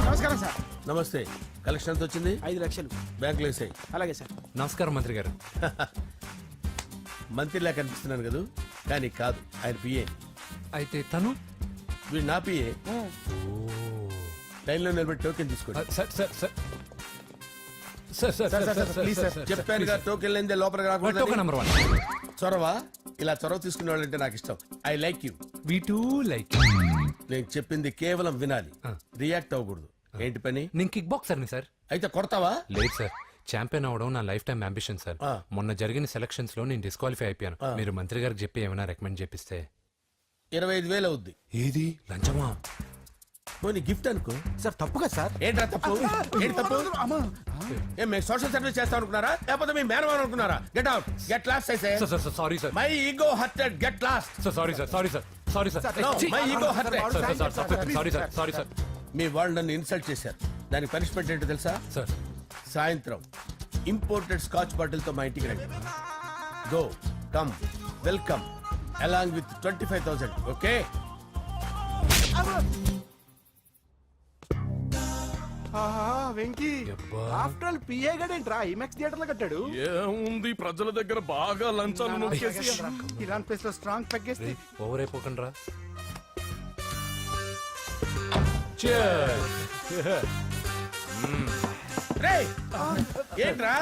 నమస్కారం సార్. నమస్తే. కలెక్షన్ ఎంత వచ్చింది? 5 లక్షలు. బ్యాంకులో వేసాయి. అలాగే సార్. నమస్కారం మంత్రి గారు. మంత్రిలా కనిపిస్తున్నాను కదా, కానీ కాదు, ఆయన పిఏ. అయితే తను వీడు నా పిఏ. లైన్లో నిలబెట్టి టోకెన్ తీసుకోండి. Sir sir sir sir sir sir please sir. చెప్పాను కదా, టోకెన్ లేనిదే లోపలికి టోకెన్ రాకూడదు. నెంబర్ 1. చొరవ, ఇలా చొరవ తీసుకునే వాళ్ళంటే నాకు ఇష్టం. I like you. We two like. నేను చెప్పింది కేవలం వినాలి, రియాక్ట్ అవ్వకూడదు. ఏంటి పని? నేను కిక్ బాక్సర్ని సార్. అయితే కొడతావా? లేదు సార్, ఛాంపియన్ అవడం నా లైఫ్ టైం అంబిషన్ సార్. ఆ. మొన్న జరిగిన సెలక్షన్స్ లో నేను డిస్క్వాలిఫై అయిపోయాను. మీరు మంత్రి గారికి చెప్పి ఏమైనా రికమెండ్ చేపిస్తే. 25,000 అవుద్ది. ఏది లంచమా? పోనీ గిఫ్ట్ అనుకో. సార్ తప్పుగా సార్. ఏంట్రా తప్పు? ఏంటి తప్పు? ఏం మేము సోషల్ సర్వీస్ చేస్తాం అనుకున్నారా, లేకపోతే మీ మేనమాన్ అనుకున్నారా? Get out, get lost. అయితే sir sir sorry sir. My ego hurted, get lost. Sir sorry sir, sorry sir, sorry sir. No, my ego hurt. Sorry sir, sorry sir. మీ వాళ్ళు నన్ను ఇన్సల్ట్ చేశారు. దానికి పనిష్మెంట్ ఏంటో తెలుసా? సార్ సాయంత్రం imported scotch bottle తో మా ఇంటికి రండి. Go, come, welcome along with 25,000. Okay? Venky యబ్బా. ఆఫ్టర్ ఆల్ పిఏ గడేంట్రా ఇమెక్స్ థియేటర్ లో కట్టాడు. ఏముంది, ప్రజల దగ్గర బాగా లంచాలు నొక్కేసి ఇలాంటి ప్లేస్ లో స్ట్రాంగ్ తగ్గేస్తే ఓవర్ అయిపోకండి రా. రేయ్, ఏంట్రా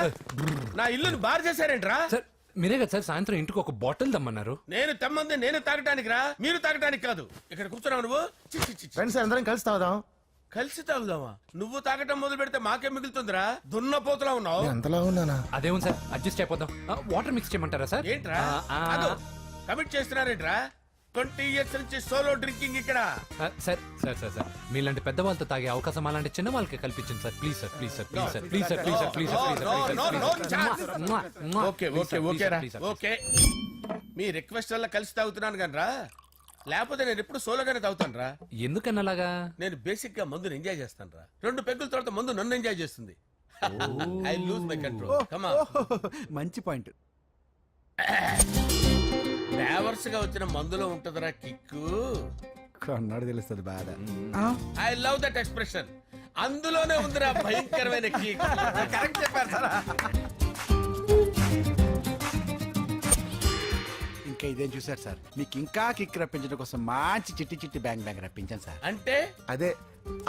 నా ఇల్లుని బార్ చేశారేంట్రా? సార్ మీరే కదా సార్ సాయంత్రం ఇంటికి ఒక బాటిల్ దమ్మన్నారు. నేను తెమ్మంది నేను తాగటానికి రా, మీరు తాగటానికి కాదు. ఇక్కడ కూర్చున్నావు నువ్వు. చి, చి, చి, చి. ఫ్రెండ్స్ అందరం కలిసి తాగుదాం. కలిసి తాగుదామా? నువ్వు తాగటం మొదలు పెడితే మాకే మిగులుతుందిరా. దున్నపోతులా ఉన్నావు. ఎంతలా ఉన్నానా? అదేముంది సార్, అడ్జస్ట్ అయిపోదాం. వాటర్ మిక్స్ చేయమంటారా సార్? ఏంట్రా కమిట్ చేస్తున్నారేంట్రా? 20 years నుంచి సోలో డ్రింకింగ్ ఇక్కడ. సార్ సార్ సార్ సార్ మీలాంటి పెద్ద వాళ్ళతో తాగే అవకాశం అలాంటి చిన్న వాళ్ళకి కల్పించండి sir. Please sir, please sir, please sir, please sir, please sir, please sir. Okay okay okay రా, ఓకే. మీ రిక్వెస్ట్ వల్ల కలిసి తాగుతున్నాను కానీ రా, లేకపోతే నేను ఎప్పుడు సోలోగానే తాగుతాను రా. ఎందుకన్నా అలాగా? నేను బేసిక్ గా మందుని ఎంజాయ్ చేస్తాను రా. 2 పెగ్గుల తర్వాత మందు నన్ను ఎంజాయ్ చేస్తుంది. I lose my control. Come on. మంచి పాయింట్. ఫ్లేవర్స్ గా వచ్చిన మందులో ఉంటదిరా కిక్కు. కన్నాడు తెలుస్తుంది బాధ. I love that expression. అందులోనే ఉందిరా భయంకరమైన కిక్. కరెక్ట్ చెప్పారు సార్. ఇంకా ఇదేం చూసారు సార్, మీకు ఇంకా కిక్ రప్పించడం కోసం మంచి చిట్టి చిట్టి బ్యాంగ్ బ్యాంగ్ రప్పించాను సార్. అంటే అదే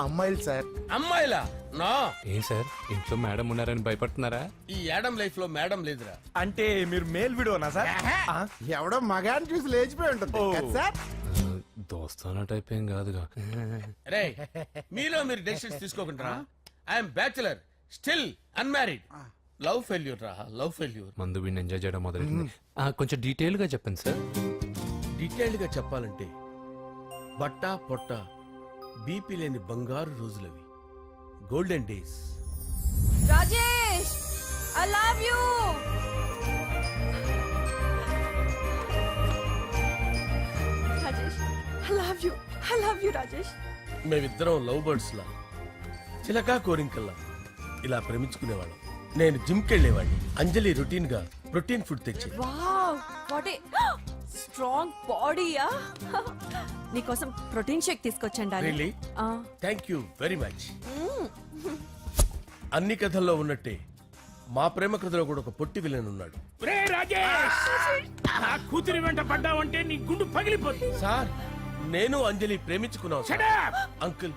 అమ్మాయిలు సార్. అమ్మాయిలా? నా ఏం సార్ ఇంట్లో మేడం ఉన్నారని భయపడుతున్నారా? ఈ యాడమ్ లైఫ్ లో మేడం లేదురా. అంటే మీరు మేల్ వీడియోనా సార్? ఎవడో మగాన్ని చూసి లేచిపోయి ఉంటుంది కదా సార్. దోస్తానా టైప్ ఏం కాదుగా. రే, మీలో మీరు డెసిషన్స్ తీసుకోకుండా. I'm bachelor, still unmarried. Love failure రా, లవ్ ఫెయిల్యూర్. మందు వీడిని ఎంజాయ్ చేయడం మొదలైంది. కొంచెం డీటెయిల్ గా చెప్పండి సార్. డీటెయిల్డ్ గా చెప్పాలంటే బట్టా పొట్ట బీపీ లేని బంగారు రోజులవి, golden days. Rajesh, I love you. Rajesh, I love you. I love you, Rajesh. మేమిద్దరం లవ్ బర్డ్స్ లా, చిలకా కోరింకల్లా ఇలా ప్రేమించుకునేవాళ్ళం. నేను జిమ్ కెళ్ళేవాడిని. అంజలి రొటీన్ గా ప్రోటీన్ ఫుడ్ తెచ్చి. వావ్, వాట్ ఏ స్ట్రాంగ్ బాడీయా. నీకోసం ప్రోటీన్ షేక్ తీసుకొచ్చండి. Really? Thank you very much. అన్ని కథల్లో ఉన్నట్టే మా ప్రేమ కథలో కూడా ఒక పొట్టి విలన్ ఉన్నాడు. కూతురి వెంట పడ్డావంటే నీ గుండు పగిలిపోతుంది. సార్, నేను అంజలి ప్రేమించుకున్నాను సార్. అంకుల్,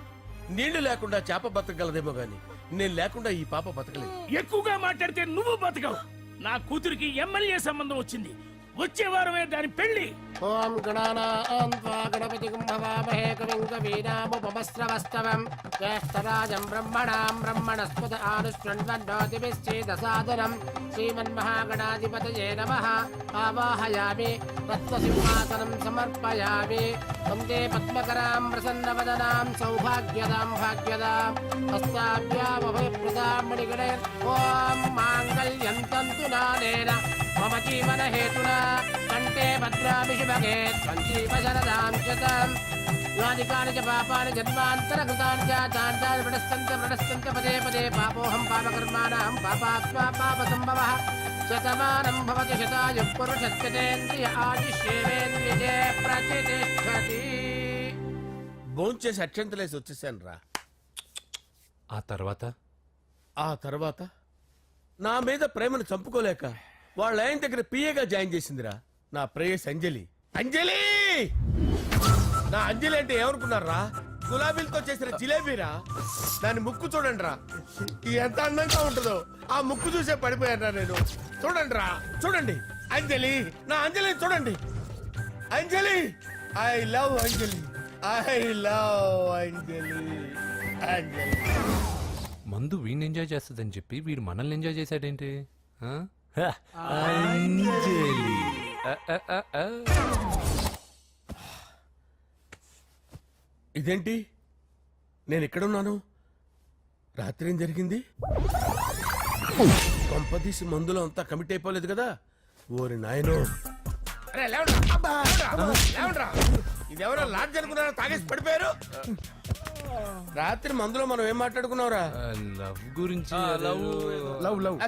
నీళ్లు లేకుండా చేప బతకగలదేమో గాని నేను లేకుండా ఈ పాప బతకలేదు. ఎక్కువగా మాట్లాడితే నువ్వు బతకవు. నా కూతురికి ఎమ్మెల్యే సంబంధం వచ్చింది. వచ్చే వారమే దాని పెళ్లి. ఓం గణానాం త్వా గణపతిం భవామహే కవిం కవీనాముపమస్రవస్తవం జ్యేష్ఠరాజం బ్రహ్మణాం బ్రహ్మణస్పద ఆనుష్ణ్వన్నోతిభిశ్చేదసాదనం శ్రీమన్మహాగణాధిపతయే నమః. ఆవాహయామి తత్వసింహాసనం సమర్పయామి. వందే పద్మకరాం ప్రసన్నవదనాం సౌభాగ్యదాం భాగ్యదాం హస్తాభ్యామభయప్రదాం మణిగణైర్. ఓం మాంగళ్యం తంతు నానేన మమ జీవన హేతునా కంటే భద్రాభి శుభగే త్వం జీవ శరదాం శతం. యాదికాని చ పాపాని జన్మాంతరకృతాని చ తాని ప్రణశ్చంత పదే పదే పాపోహం పాపకర్మాణం పాపాత్మా పాప సంభవః శతమానం భవతి శతాయు పురుషస్యతేంద్రియ ఆదిశ్యేవేంద్రియే ప్రతిష్టతి. భోంచేసి అక్షంతలేసి వచ్చేసాను రా. ఆ తర్వాత ఆ తర్వాత నా మీద ప్రేమను చంపుకోలేక వాళ్ళ ఆయన దగ్గర పిఏగా జాయిన్ చేసిందిరా నా ప్రేయస్ అంజలి. అంజలి నా అంజలి అంటే ఏమనుకున్నారా? గులాబీలతో చేసిన జిలేబీరా. దాని ముక్కు చూడండి రా, ఎంత అందంగా ఉంటుందో. ఆ ముక్కు చూసే పడిపోయారా నేను. చూడండి రా, చూడండి అంజలి, నా అంజలి చూడండి. Anjali, I love Anjali, I love Anjali. Anjali మందు వీడిని ఎంజాయ్ చేస్తుందని చెప్పి వీడు మనల్ని ఎంజాయ్ చేశాడేంటి? ఆ? హ, అంజలి. ఆ. ఇదేంటి, నేను ఎక్కడున్నాను? రాత్రి ఏం జరిగింది? కొంపదీసి మందులో అంతా కమిట్ అయిపోలేదు కదా? ఓరి నాయనో. అరే లేవండ్రా. అబ్బా, లేవండ్రా. ఇదెవరో లాడ్జ్ అనుకున్నారా? తాగేసి పడిపోయారు. రాత్రి మందులో మనం ఏం మాట్లాడుకున్నావురా? లవ్ గురించి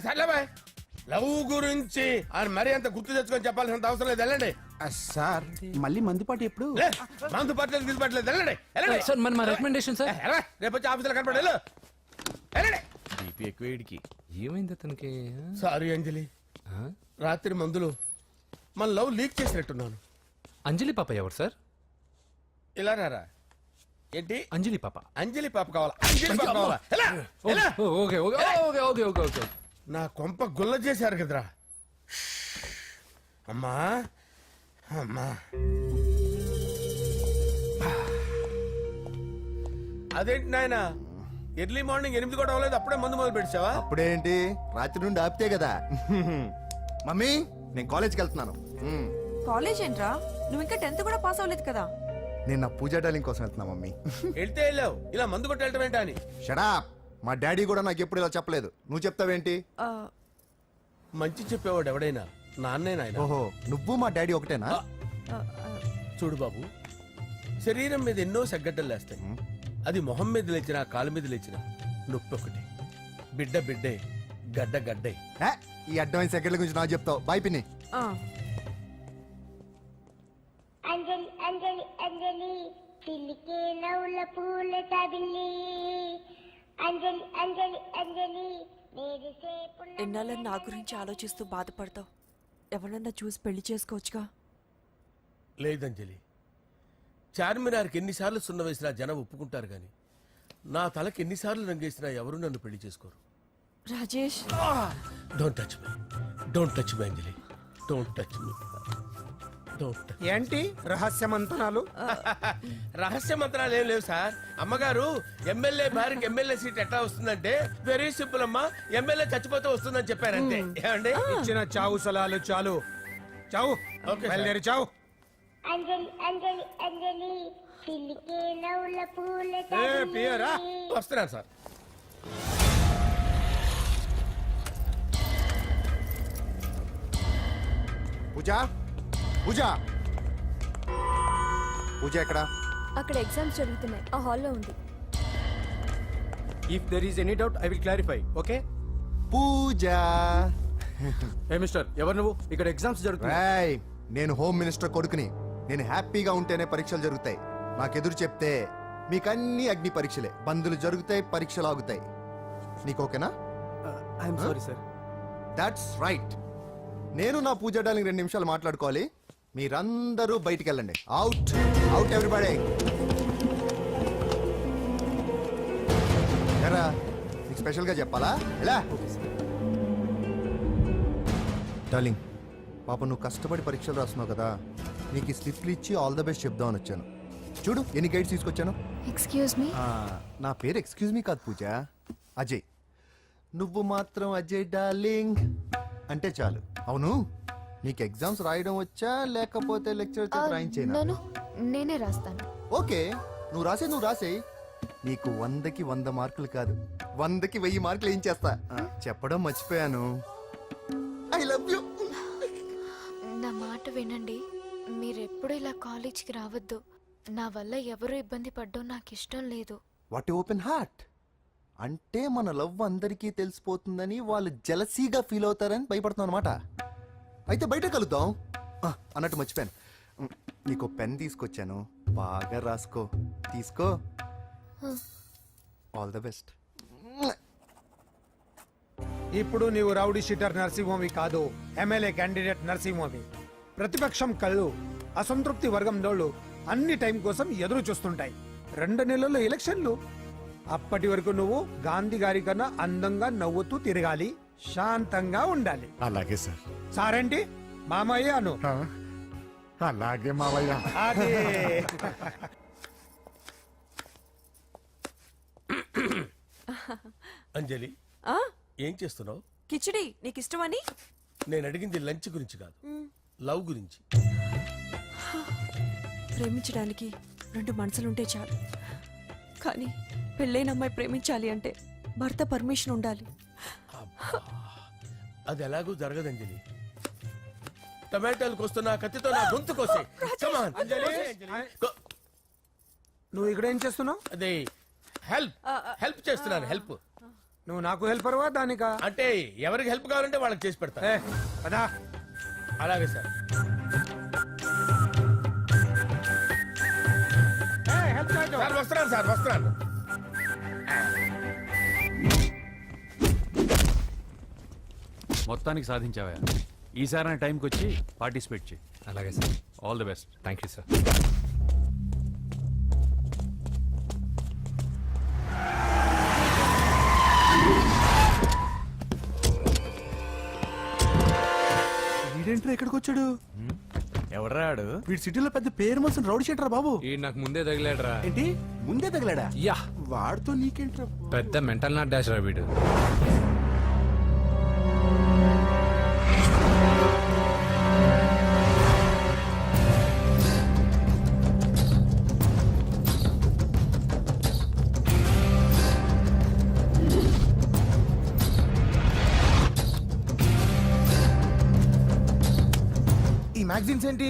సర్లే బాయ్, లవ్ గురించి అని మరీ అంత గుర్తు తెచ్చుకొని చెప్పాల్సినంత అవసరం లేదు. వెళ్ళండి. సార్ మళ్ళీ మందుపాటి ఎప్పుడు? లే, మందు పట్టలేదు గిల్లు పట్టలేదు. వెళ్ళండి, వెళ్ళండి. సార్ మన రికమెండేషన్ సార్. రేపు వచ్చి ఆఫీసులో కనపడి వెళ్ళు. వెళ్ళండి. బీపీ ఎక్కువ వీడికి. ఏమైంది అతనికి? సారీ అంజలి, రాత్రి మందులో మన లవ్ లీక్ చేసినట్టున్నాను. అంజలి పాప ఎవరు సార్? ఇలా రారా. ఏంటి అంజలి పాప? అంజలి పాప కావాలా? అంజలి పాప కావాలా? ఎలా? ఎలా? Okay okay okay okay okay okay. నా కొంప గుల్ల చేశారు కదరా. అమ్మా అమ్మా, అదేంటి నాయన, ఎర్లీ మార్నింగ్ 8 కూడా అవ్వలేదు, అప్పుడే మందు మొదలు పెట్టావా? అప్పుడేంటి, రాత్రి నుండి ఆపితే కదా. మమ్మీ, నేను కాలేజ్కి వెళ్తున్నాను. కాలేజ్ ఏంట్రా? నువ్వు ఇంకా 10th కూడా పాస్ అవ్వలేదు కదా. నేను నా పూజా డాలింగ్ కోసం వెళ్తున్నా మమ్మీ. వెళ్తే వెళ్ళావు, ఇలా మందు కొట్టి వెళ్ళటం ఏంటా అని. షడా, మా డాడీ కూడా నాకు ఎప్పుడు ఇలా చెప్పలేదు. నువ్వు చెప్తావేంటి? ఆ, మంచి చెప్పేవాడు ఎవడైనా నాన్నే నాయన. ఓహో, నువ్వు మా డాడీ ఒకటేనా? ఆ, ఆ, చూడు బాబు, శరీరం మీద ఎన్నో సగ్గడ్డలు లేస్తాయి. అది మొహం మీద లేచినా కాలు మీద లేచినా నొప్పి ఒకటి. బిడ్డ బిడ్డే, గడ్డ గడ్డే. ఏ, ఈ అడ్వాన్స్ సెకండ్ల గురించి నాకు చెప్తావు. బాయ్ పిన్ని. ఆ. అంజలి అంజలి అంజలి చిలికే నవ్వుల పూల తబిల్లి అంజలి అంజలి అంజలి మెరిసే పుల్ల ఎన్నాళ్ళని నా గురించి ఆలోచిస్తూ బాధపడతావు? ఎవరన్నా చూసి పెళ్లి చేసుకోవచ్చుగా. లేదంజలి, చార్మినార్కి ఎన్నిసార్లు సున్న వేసినా జనం ఒప్పుకుంటారు గాని నా తలకి ఎన్నిసార్లు రంగేసినా ఎవరు నన్ను పెళ్లి చేసుకోరు. Rajesh, don't touch me, don't touch me Anjali, don't touch me, don't touch. ఏంటి రహస్య మంతనాలు? రహస్య మంత్రాలు ఏం లేవు సార్. అమ్మగారు, ఎమ్మెల్యే భార్యకి ఎమ్మెల్యే సీట్ ఎట్లా వస్తుందంటే వెరీ సింపుల్ అమ్మా, ఎమ్మెల్యే చచ్చిపోతే వస్తుందని చెప్పారంతే. ఏమండి? ఇచ్చిన చావు సలాలు చాలు. చావు. Okay sir. బయలుదేరి చావు. అంజలి అంజలి అంజలి చిలికే నవ్వుల పూల పియరా? తబిల్లి వస్తున్నాను సార్. పూజ, పూజ, పూజ ఎక్కడా? అక్కడ ఎగ్జామ్స్ జరుగుతున్నాయి, ఆ హాల్లో ఉంది. If there is any doubt I will clarify. Okay. Pooja. ఏ మిస్టర్, ఎవరు నువ్వు? ఇక్కడ ఎగ్జామ్స్ జరుగుతున్నాయి. రేయ్, నేను హోమ్ మినిస్టర్ కొడుకుని. నేను హ్యాపీగా ఉంటేనే పరీక్షలు జరుగుతాయి. నాకెదురు చెప్తే మీకన్నీ అగ్ని పరీక్షలే. బందులు జరుగుతాయి, పరీక్షలు ఆగుతాయి. నీకు ఓకేనా? I'm sorry sir. That's right. నేను నా పూజ డాలింగ్ 2 నిమిషాలు మాట్లాడుకోవాలి. మీరందరూ బయటికి వెళ్ళండి. Out, out everybody. ఎరా, నీకు స్పెషల్గా చెప్పాలా? ఎలా డార్లింగ్, పాప నువ్వు కష్టపడి పరీక్షలు రాస్తున్నావు కదా, నీకు ఈ స్లిప్లు ఇచ్చి ఆల్ ద బెస్ట్ చెప్దామని వచ్చాను. చూడు ఎన్ని గైడ్స్ తీసుకొచ్చాను. Excuse me. నా పేరు ఎక్స్క్యూజ్ మీ కాదు పూజ, అజయ్. నువ్వు మాత్రం అజయ్ డార్లింగ్ అంటే చాలు. అవును, నీకు ఎగ్జామ్స్ రాయడం వచ్చా లేకపోతే లెక్చర్ రాయించేనా? నన్ను నేనే రాస్తాను. ఓకే, నువ్వు రాసేయి. నీకు 100కి 100 మార్కులు కాదు, 100కి 1000 మార్కులు ఏం చేస్తా. చెప్పడం మర్చిపోయాను, ఐ లవ్ యూ. నా మాట వినండి, మీరెప్పుడు ఇలా కాలేజ్కి రావద్దు. నా వల్ల ఎవరు ఇబ్బంది పడ్డం నాకు ఇష్టం లేదు. వాట్ ఓపెన్ హార్ట్ అంటే మన లవ్ అందరికీ తెలిసిపోతుందని వాళ్ళు జలసీగా ఫీల్ అవుతారని భయపడుతున్నాం అనమాట. అయితే బయట కలుద్దాం. అన్నట్టు మర్చిపోయాను, నీకు పెన్ తీసుకొచ్చాను, బాగా రాసుకో. తీసుకో. All the best. ఇప్పుడు నీవు రౌడీ షీటర్ నరసింహమి కాదు, ఎమ్మెల్యే క్యాండిడేట్ నరసింహమి. ప్రతిపక్షం కళ్ళు అసంతృప్తి వర్గం నోళ్ళు అన్ని టైం కోసం ఎదురు చూస్తుంటాయి. 2 నెలల్లో ఎలక్షన్లు. అప్పటి వరకు నువ్వు గాంధీ గారి కన్నా అందంగా నవ్వుతూ తిరగాలి, శాంతంగా ఉండాలి. అలాగే సార్. సారేంటి మామయ్య అను. అలాగే మావయ్య. అదే. అంజలి, ఆ ఏం చేస్తున్నావు? కిచిడి నీకు ఇష్టమని. నేను అడిగింది లంచ్ గురించి కాదు, లవ్ గురించి. ప్రేమించడానికి 2 మనసులుంటే చాలు, కానీ పెళ్ళైన అమ్మాయి ప్రేమించాలి అంటే భర్త పర్మిషన్ ఉండాలి. అది ఎలాగూ జరగదు అంజలి. టమాటాలు కోస్తున్నా కత్తితో నా గొంతు కోసే. Come on, అంజలి. నువ్వు ఇక్కడ ఏం చేస్తున్నావు? అదే హెల్ప్ చేస్తున్నాను. హెల్ప్ నువ్వు నాకు హెల్పర్వా దానికా? అంటే ఎవరికి హెల్ప్ కావాలంటే వాళ్ళకి చేసి పెడతా. పదా. అలాగే సార్. సార్ వస్తున్నాను, సార్ వస్తున్నాను. మొత్తానికి సాధించావా? ఈసారి టైంకి వచ్చి పార్టిసిపేట్ చేయి. అలాగే sir. All the best. Thank you sir. వీడేంట్రా ఇక్కడికి వచ్చాడు? ఎవడ్రాడు? వీడి సిటీలో పెద్ద పేరు మోసిన రౌడీ షీటర్ బాబు. ఈ నాకు ముందే తగిలాడరా. ఏంటి ముందే తగిలాడా? యా, వాడితో నీకేంట్రా? పెద్ద మెంటల్ నాట్ డాష్ రా వీడు. ఈ మ్యాగజైన్స్ ఏంటి?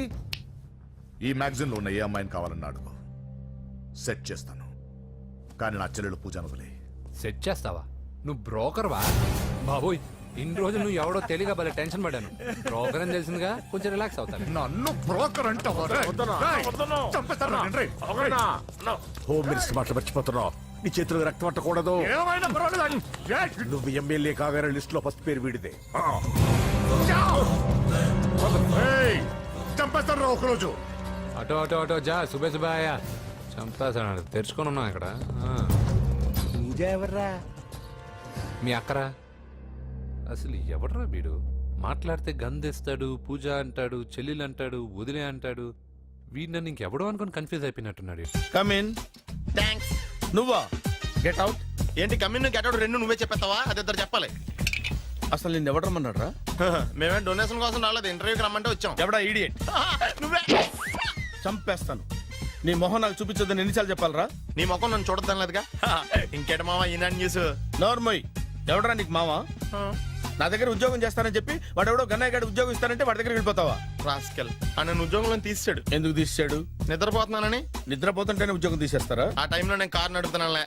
ఈ మ్యాగజైన్ లో ఉన్న ఏ అమ్మాయిని కావాలన్నా అడుగు, సెట్ చేస్తాను. కానీ నా చెల్లెలు పూజను వదిలే. సెట్ చేస్తావా? నువ్వు బ్రోకర్వా? బాబోయ్, ఇన్ని రోజులు నువ్వు ఎవడో తెలియక భలే టెన్షన్ పడ్డాను. బ్రోకర్ అని తెలిసిందిగా కొంచెం రిలాక్స్ అవుతాను. నన్ను బ్రోకర్ అంటావా? హోమ్ మినిస్టర్ మాటలు మర్చిపోతున్నావు. నీ చేతులకు రక్తం పట్టకూడదు. నువ్వు ఎమ్మెల్యే కాగానే లిస్ట్ లో ఫస్ట్ పేరు వీడిదే. చంపేస్తాను ఒకరోజు. అటో అటో అటో జా, సుబే సుబాయా. చంపేస్తాడు. తెరుచుకొని ఉన్నాం ఇక్కడ. పూజ ఎవర్రా? మీ అక్కరా? అసలు ఎవడరా వీడు? మాట్లాడితే గంధేస్తాడు, పూజ అంటాడు, చెల్లెలు అంటాడు, వదిలే అంటాడు. వీడు నన్ను ఇంకెవడో అనుకుని కన్ఫ్యూజ్ అయిపోయినట్టున్నాడు. Come in. థ్యాంక్స్. నువ్వా? Get out. ఏంటి కమ్యూన్ గెట్ అవుట్ 2 నువ్వే చెప్పేస్తావా? అది ఇద్దరు చెప్పాలి. అసలు నిన్ను ఎవడు రమ్మన్నాడు రా? మేమే డొనేషన్ కోసం రాలేదు, ఇంటర్వ్యూకి రమ్మంటే వచ్చాం. ఎవడా ఈడియట్? నువ్వే. చంపేస్తాను. నీ మొహం నాకు చూపించొద్దని ఎన్నిసార్లు చెప్పాలరా? నీ ముఖం నన్ను చూడద్దనలేదుగా. ఇంకేట మామ ఈనాడు న్యూస్. నోర్మోయ్, ఎవడరా నీకు మావా? నా దగ్గర ఉద్యోగం చేస్తానని చెప్పి వాడెవడో గన్నయ్య గారి ఉద్యోగం ఇస్తానంటే వాడి దగ్గర వెళ్ళిపోతావా? రాస్కెల్. నన్ను ఉద్యోగంలో తీసాడు. ఎందుకు తీసాడు? నిద్రపోతున్నానని. నిద్రపోతుంటేనే ఉద్యోగం తీసేస్తారా? ఆ టైంలో నేను కారు నడుపుతున్నానులే.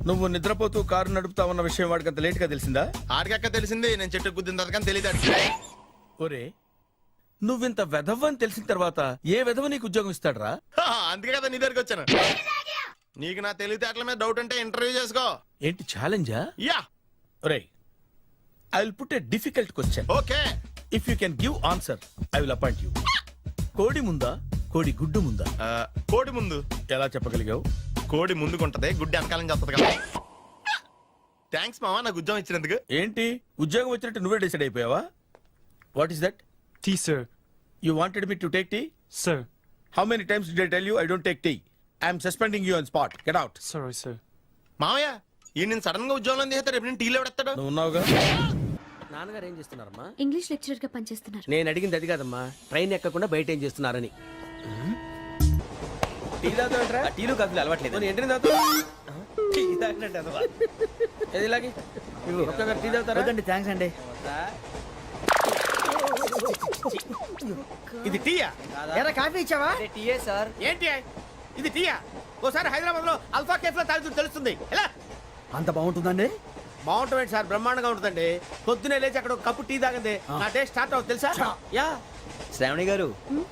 నువ్వు నిద్రపోతూ కారు నడుపుతావన్న విషయం వాడికి అంత లేట్ గా తెలిసిందా? ఆడికక్క తెలిసింది, నేను చెట్టు గుద్దిన తర్వాత కానీ తెలియదు. ఒరే, నువ్వింత వెధవని తెలిసిన తర్వాత ఏ వెధవ నీకు ఉద్యోగం ఇస్తాడరా? అందుకే కదా నీ దగ్గరికి వచ్చాను. నీకు నా తెలివితేటల మీద డౌట్ అంటే ఇంటర్వ్యూ చేసుకో. ఏంటి ఛాలెంజా? యా. ఒరే, I will put a difficult question. Okay. If you can give answer I will appoint you. కోడి ముందా, కోడి గుడ్డు ముందా? కోడి ముందు. ఎలా చెప్పగలిగావు? కోడి ముందుకుంటది, గుడ్డి వెనకాలం చేస్తుంది కదా. థ్యాంక్స్ మామా నాకు ఉద్యోగం ఇచ్చినందుకు. ఏంటి ఉద్యోగం వచ్చినట్టు నువ్వే డిసైడ్ అయిపోయావా? What is that? Tea sir. You wanted me to take tea? Sir. How many times did I tell you I don't take tea? I'm suspending you on spot. Get out. Sorry sir. మామయ్య ఈ నేను sudden గా ఉద్యోగంలో తీస్తాడు, రేపు నేను టీలో పెడతాడు. నువ్వు ఉన్నావుగా. నాన్నగారు ఏం చేస్తున్నారమ్మా? ఇంగ్లీష్ లెక్చరర్ గా పనిచేస్తున్నారు. నేను అడిగింది అది కాదమ్మా, ట్రైన్ ఎక్కకుండా బయట ఏం చేస్తున్నారని. టీ తాగుతాంట్రా? టీలు కాఫీలు అలవాట్లేదు. ఏంటి తాగుతావు? టీ తాగినట్టు అదవా. ఏది ఇలాగే ఒక్కగారు టీ తాగుతారా? థ్యాంక్స్ అండి. ఇది టీయా? ఎరా కాఫీ ఇచ్చావా? టీయే సార్. ఏంటి ఇది టీయా? ఓసారి హైదరాబాద్ లో అల్ఫా కేఫ్ లో తాగుతూ తెలుస్తుంది. ఎలా అంత బాగుంటుందండి? బాగుంటుంది సార్, బ్రహ్మాండంగా ఉంటుందండి. పొద్దునే లేచి అక్కడ ఒక కప్పు టీ తాగింది నా టేస్ట్ స్టార్ట్ అవుతుంది తెలుసా? యా. శ్రావణి గారు,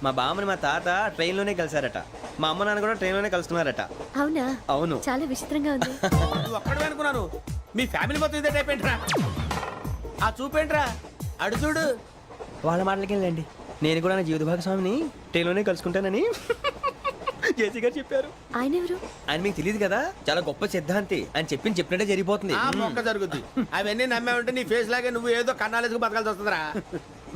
మా బామ్మని మా తాత ట్రైన్ లోనే కలిసారట. మా అమ్మ నాన్న కూడా ట్రైన్ లోనే కలుస్తున్నారట. అవునా? అవును. చాలా విచిత్రంగా ఉంది. నువ్వు ఒక్కడే అనుకున్నాను, మీ ఫ్యామిలీ మొత్తం ఇదే టైప్ ఏంట్రా? ఆ చూపేంట్రా, అడు చూడు. వాళ్ళ మాటలకి వెళ్ళండి. నేను కూడా నా జీవిత భాగస్వామిని ట్రైన్ లోనే కలుసుకుంటానని జేసీ గారు చెప్పారు. ఆయన ఎవరు? ఆయన మీకు తెలియదు కదా, చాలా గొప్ప సిద్ధాంతి అని చెప్పినట్టే జరిగిపోతుంది. ఆ మొక్క జరుగుద్ది. అవన్నీ నమ్మావంటే నీ ఫేస్ లాగే నువ్వు ఏదో కన్నాలేసుకు బతకాల్సి వస్తుందిరా.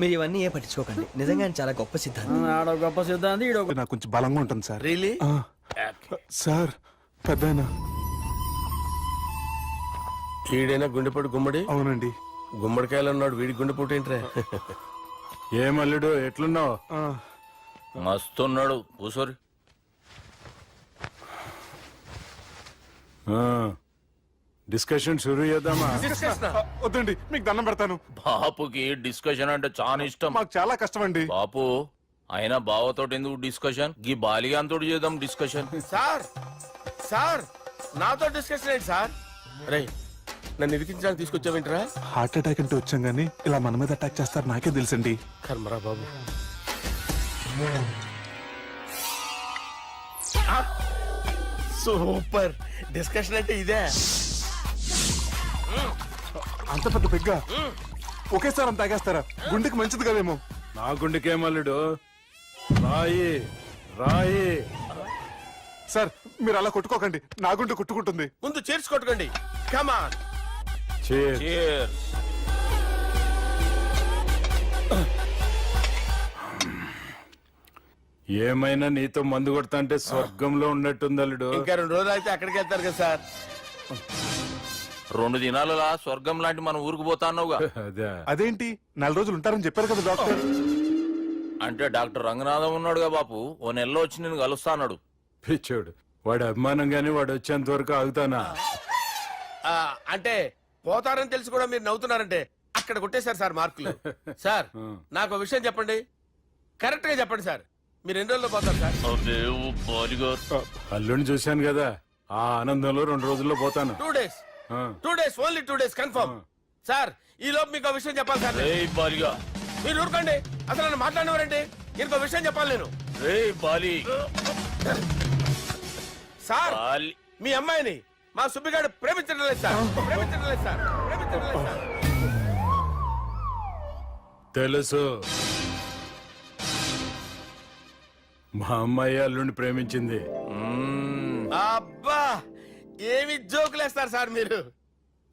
మీరు ఇవన్నీ ఏ పట్టించుకోకండి. నిజంగా ఆయన చాలా గొప్ప సిద్ధాంతి. ఆడో గొప్ప సిద్ధాంతి, ఈడో నాకు కొంచెం బలంగా ఉంటుంది సార్. రియలీ సార్ పెద్దయినా. ఈడైనా గుండెపోటు గుమ్మడి? అవునండి. గుమ్మడికాయలు ఉన్నాడు, వీడి గుండెపోటు ఏంట్రా? ఏమల్లుడు ఎట్లున్నావు? మస్తున్నాడు కూసోరి. డిస్కషన్ షురూ చేద్దామా? వద్దండి, మీకు దండం పెడతాను. బాపుకి డిస్కషన్ అంటే చాలా ఇష్టం. మాకు చాలా కష్టం అండి. బాపు అయినా బావతోటి ఎందుకు డిస్కషన్? గీ బాలిగాంతో చేద్దాం డిస్కషన్. సార్ సార్ నాతో డిస్కషన్ ఏంటి సార్? రే నన్ను ఇరికించడానికి తీసుకొచ్చావేంట్రా? హార్ట్ అటాక్ అంటే వచ్చాం గానీ ఇలా మన మీద అటాక్ చేస్తారు నాకే తెలుసండి. కర్మరా బాబు. సూపర్ డిస్కషన్ అంటే ఇదే. అంత పెద్ద పెగ్గ ఒకేసారి అంత తాగేస్తారా? గుండెకి మంచిది కదేమో. నా గుండెకేమల్లుడు, రాయి రాయి. సార్ మీరు అలా కొట్టుకోకండి, నా గుండె కొట్టుకుంటుంది. ముందు చేర్చి కొట్టుకోండి. కమాన్. Cheers. ఏమైనా నీతో మందు కొడతా అంటే స్వర్గంలో ఉన్నట్టుంది అల్లుడు. ఇంకా 2 రోజులు అయితే అక్కడికి వెళ్తారు కదా సార్. 2 దినాలలా స్వర్గం లాంటి మన ఊరికి పోతా అన్నావుగా. అదే అదేంటి 4 రోజులు ఉంటారని చెప్పారు కదా డాక్టర్. అంటే డాక్టర్ రంగనాథం ఉన్నాడుగా బాపు, ఓ నెలలో వచ్చి నేను కలుస్తా అన్నాడు. పిచ్చోడు, వాడు అభిమానం గాని వాడు వచ్చేంత వరకు ఆగుతానా? అంటే పోతారని తెలిసి కూడా మీరు నవ్వుతున్నారంటే అక్కడ కొట్టేశారు సార్ మార్కులు. సార్ నాకు ఒక విషయం చెప్పండి, కరెక్ట్ గా చెప్పండి సార్. మీరు ఎన్ని రోజుల్లో పోతారు సార్? అల్లుడిని చూశాను కదా, ఆ ఆనందంలో 2 రోజుల్లో పోతాను. 2 days. 2 days, only 2 days confirm. Sir ఈ లోపు మీకు విషయం చెప్పాలి సార్. మీరు ఊరుకోండి, అసలు నన్ను మాట్లాడినవారండి. ఇంకో విషయం చెప్పాలి నేను. సార్ మీ అమ్మాయిని మా సుబ్బిగాడు ప్రేమించడం లేదు సార్. ప్రేమించడం లేదు సార్. ప్రేమించడం లేదు సార్. తెలుసు, మా అమ్మాయి అల్లుడిని ప్రేమించింది. అబ్బా ఏమి జోకులేస్తారు సార్ మీరు.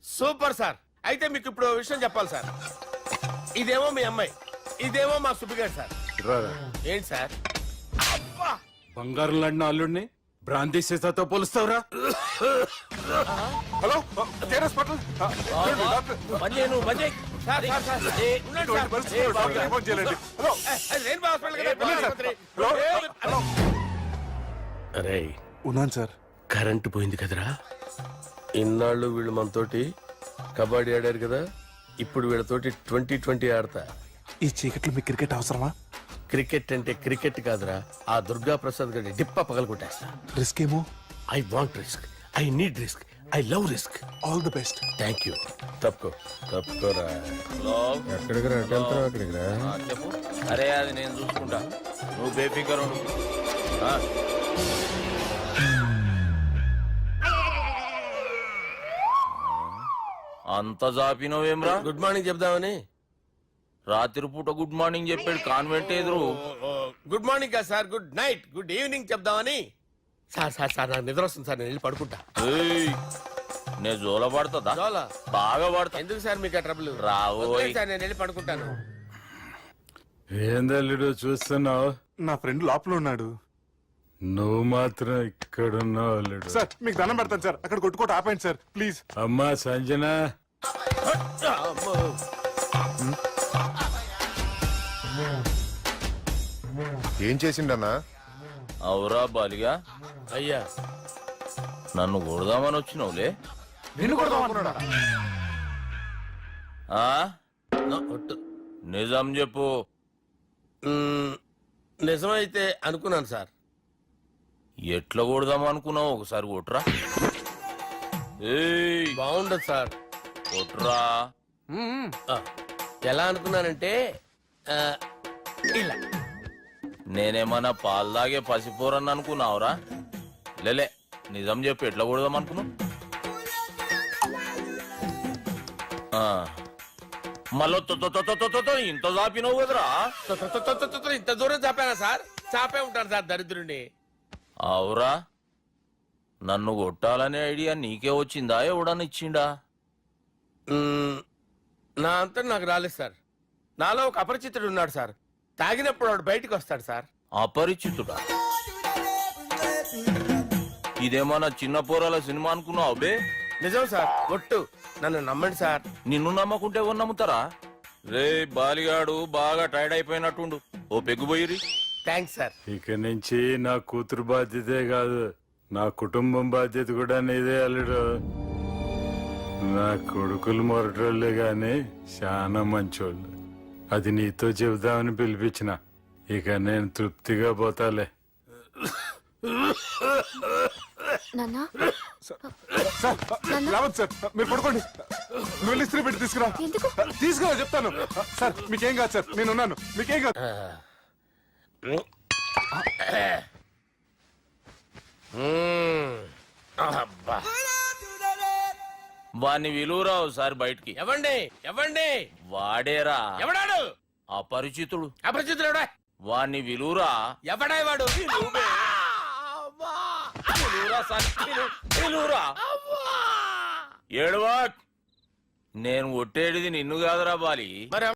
Super sir. అయితే మీకు ఇప్పుడు ఓ విషయం చెప్పాలి సార్. ఇదేమో మీ అమ్మాయి, ఇదేమో మా సుబ్బిగాడు సార్. రారా. ఏంటి సార్? అబ్బా బంగారం లాంటి అల్లుడిని భ్రాంతి సీతతో పోలుస్తావురా? హలో కేరస్ పట్ల మంజేను మంజే సార్ సార్ సార్ ఉండండి సార్. ఫోన్ చేయండి. హలో రెయిన్బో హాస్పిటల్ కదా ఆసుపత్రి. అరే ఉన్నాను సార్. కరెంటు పోయింది కదరా. ఇన్నాళ్ళు వీళ్ళు మనతోటి కబడ్డీ ఆడారు కదా, ఇప్పుడు వీళ్ళతోటి 2020 ఆడతా. ఈ చీకట్లో మీకు క్రికెట్ అవసరమా? క్రికెట్ అంటే క్రికెట్ కాదురా, ఆ దుర్గా ప్రసాద్ గారి డిప్ప పగల కొట్టేస్తా. రిస్క్ ఏమో. I want risk, I need risk, I love risk. All the best. Thank you. తప్పుకోరా. ఎక్కడికి రా, అక్కడికి రా. చెప్పు. అరే అది నేను చూసుకుంటా, నువ్వు బేఫికర్ ఉండు. అంత జాపినవేమ్రా? గుడ్ మార్నింగ్ చెప్దామని. రాత్రి పూట గుడ్ మార్నింగ్ చెప్పాడు కాన్వెంట్ ఎదురు. గుడ్ మార్నింగ్ కాదు sir, good night, good evening చెప్దామని. సార్ సార్ సార్ నాకు నిద్ర వస్తుంది సార్, నేను వెళ్ళి పడుకుంటా. నేను జోల పడుతుందా? జోలా? బాగా పడతా. ఎందుకు సార్ మీకు ఆ ట్రబుల్? రావోయ్ సార్ నేను వెళ్ళి పడుకుంటాను. ఏందల్లుడు చూస్తున్నావు? నా ఫ్రెండ్ లోపల ఉన్నాడు. నువ్వు మాత్రం ఇక్కడున్నావు అల్లుడు. సార్ మీకు దండం పెడతాను సార్, అక్కడ కొట్టుకోట ఆపండి సార్ ప్లీజ్. అమ్మా సంజన, ఏం చేసిండన్నా? అవురా బాలిగా, అయ్యా నన్ను కొడదామని వచ్చినావులే. నిన్ను కొడదామన్నాడా? నిజం చెప్పు. నిజమైతే అనుకున్నాను సార్. ఎట్లా కొడదాం అనుకున్నావు ఒకసారి కొట్రా. ఏయ్ బాగుండదు సార్. కొట్రా. ఆ, ఎలా అనుకున్నానంటే ఆ, ఇలా నేనేమన్నా పాలు తాగే పసిపోరని అనుకున్నావురా? లేలే, నిజం చెప్పి ఎట్లా కొడదాం అనుకున్నావు? మళ్ళీ ఇంత చాపినావు కదరా. ఇంత దూరం చాపానా సార్? చాపే ఉంటాను సార్ దరిద్రుడిని. అవురా, నన్ను కొట్టాలనే ఐడియా నీకే వచ్చిందా ఎవడన్నా ఇచ్చిండా? నా అంతా నాకు రాలేదు సార్. నాలో ఒక అపరిచితుడు ఉన్నాడు సార్. తాగినప్పుడు వాడు బయటికి వస్తాడు సార్. అపరిచితుడా? ఇదేమన్నా చిన్న పోరాల సినిమా అనుకున్నావు బే? నిజం సార్, ఒట్టు, నన్ను నమ్మండి సార్. నిన్ను నమ్మకుంటే ఎవరు నమ్ముతారా? రే బాలిగాడు బాగా టైర్డ్ అయిపోయినట్టుండు, ఓ పెగ్గుపోయిరి. Thanks sir. ఇక నుంచి నా కూతురు బాధ్యతే కాదు, నా కుటుంబం బాధ్యత కూడా నీదే అల్లుడు. నా కొడుకులు మొరటోళ్ళే గాని చాలా మంచోళ్ళు. అది నీతో చెబుదామని పిలిపించిన. ఇక నేను తృప్తిగా పోతాలే. నాన్నా రావద్దు సార్, మీరు పడుకోండి. నువ్వు ఇస్త్రీ పెట్టి తీసుకురా. ఎందుకు? తీసుకురా చెప్తాను. సార్ మీకేం కాదు సార్, నేనున్నాను, మీకేం కాదు. అబ్బా. వాణ్ణి విలువరా ఒకసారి బయటికి. ఎవండి ఎవండి? వాడేరా ఎవడాడు? అపరిచితుడు. అపరిచితుడు ఎవడా? వాణ్ణి విలువరా. ఎవడా వాడు? ఏడవా, నేను ఒట్టేడిది నిన్ను కాదురా బాలి. మరి